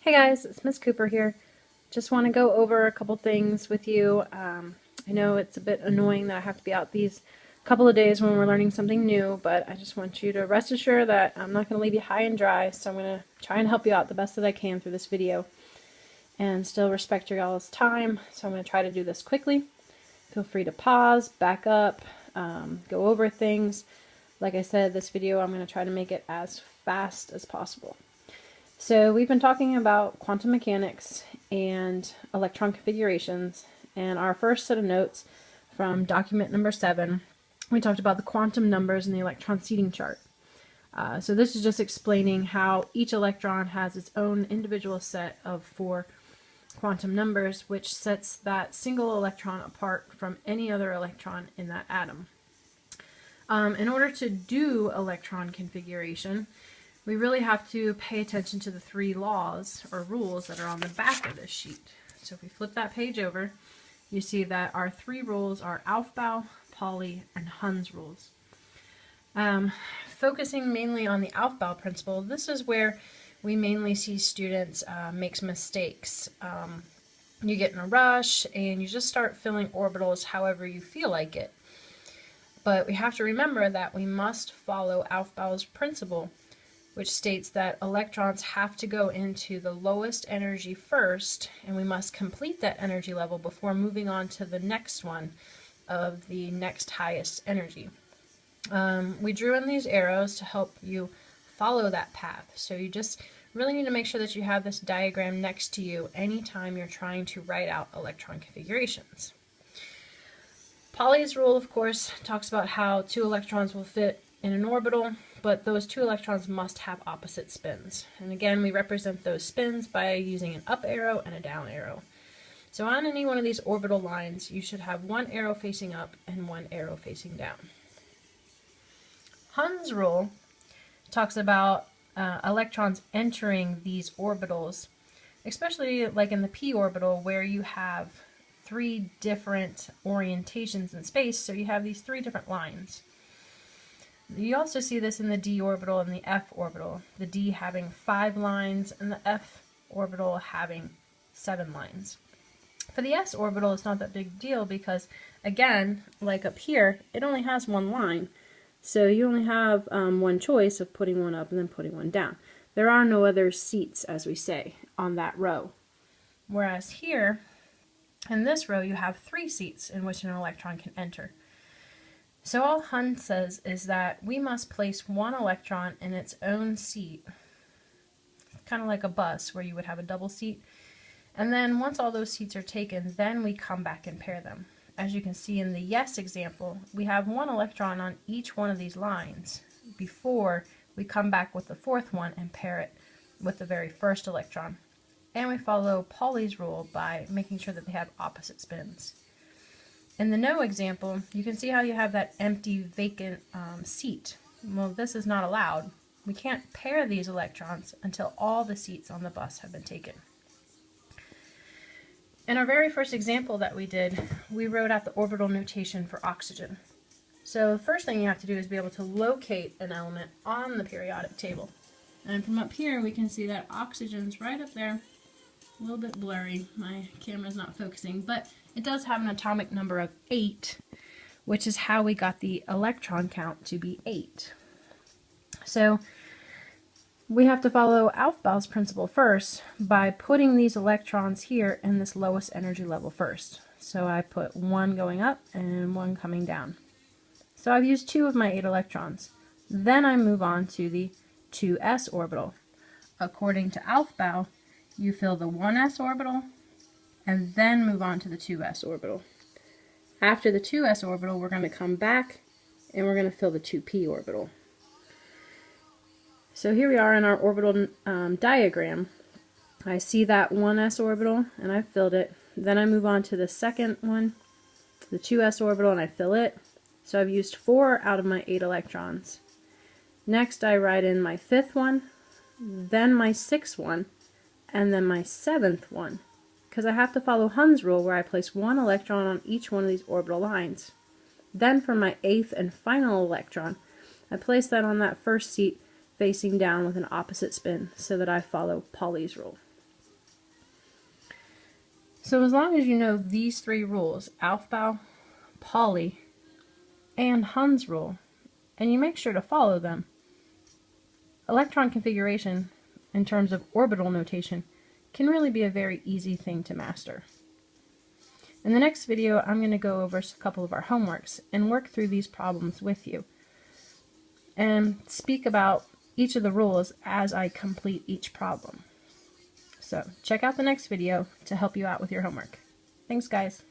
Hey guys, it's Miss Cooper here. Just want to go over a couple things with you. I know it's a bit annoying that I have to be out these couple of days when we're learning something new, but I just want you to rest assured that I'm not going to leave you high and dry, so I'm going to try and help you out the best that I can through this video and still respect your y'all's time, so I'm going to try to do this quickly. Feel free to pause, back up, go over things. Like I said, this video I'm going to try to make it as fast as possible. So we've been talking about quantum mechanics and electron configurations, and our first set of notes from document number 7, we talked about the quantum numbers in the electron seating chart. So this is just explaining how each electron has its own individual set of 4 quantum numbers, which sets that single electron apart from any other electron in that atom. In order to do electron configuration, we really have to pay attention to the 3 laws or rules that are on the back of this sheet. So if we flip that page over, you see that our 3 rules are Aufbau, Pauli, and Hund's rules. Focusing mainly on the Aufbau principle, this is where we mainly see students make mistakes. You get in a rush and you just start filling orbitals however you feel like it. But we have to remember that we must follow Aufbau's principle, which states that electrons have to go into the lowest energy first, and we must complete that energy level before moving on to the next one of the next highest energy. We drew in these arrows to help you follow that path, so you just really need to make sure that you have this diagram next to you anytime you're trying to write out electron configurations. Pauli's rule, of course, talks about how 2 electrons will fit in an orbital, but those 2 electrons must have opposite spins. And again, we represent those spins by using an up arrow and a down arrow. So on any one of these orbital lines, you should have 1 arrow facing up and 1 arrow facing down. Hund's rule talks about electrons entering these orbitals, especially like in the p orbital where you have 3 different orientations in space, so you have these 3 different lines. You also see this in the d orbital and the f orbital, the d having 5 lines and the f orbital having 7 lines. For the s orbital, it's not that big a deal because, again, like up here, it only has 1 line. So you only have one choice of putting one up and then putting one down. There are no other seats, as we say, on that row. Whereas here, in this row, you have 3 seats in which an electron can enter. So all Hund says is that we must place 1 electron in its own seat, kind of like a bus where you would have a double seat. And then once all those seats are taken, then we come back and pair them. As you can see in the yes example, we have 1 electron on each one of these lines before we come back with the 4th one and pair it with the very first electron. And we follow Pauli's rule by making sure that they have opposite spins. In the no example, you can see how you have that empty vacant seat. Well, this is not allowed. We can't pair these electrons until all the seats on the bus have been taken. In our very first example that we did, we wrote out the orbital notation for oxygen. So the first thing you have to do is be able to locate an element on the periodic table. And from up here we can see that oxygen's right up there. A little bit blurry, my camera's not focusing, but it does have an atomic number of 8, which is how we got the electron count to be 8. So we have to follow Aufbau's principle first by putting these electrons here in this lowest energy level first. So I put 1 going up and 1 coming down. So I've used 2 of my 8 electrons. Then I move on to the 2s orbital. According to Aufbau, you fill the 1s orbital and then move on to the 2s orbital. After the 2s orbital, we're going to come back and we're going to fill the 2p orbital. So here we are in our orbital diagram. I see that 1s orbital and I filled it. Then I move on to the second one, the 2s orbital, and I fill it. So I've used 4 out of my 8 electrons. Next I write in my 5th one, then my 6th one, and then my 7th one, because I have to follow Hund's rule where I place 1 electron on each one of these orbital lines. Then for my 8th and final electron, I place that on that first seat facing down with an opposite spin so that I follow Pauli's rule. So as long as you know these three rules, Aufbau, Pauli, and Hund's rule, and you make sure to follow them, electron configuration, in terms of orbital notation, can really be a very easy thing to master. In the next video, I'm going to go over a couple of our homeworks and work through these problems with you, and speak about each of the rules as I complete each problem. So check out the next video to help you out with your homework. Thanks, guys.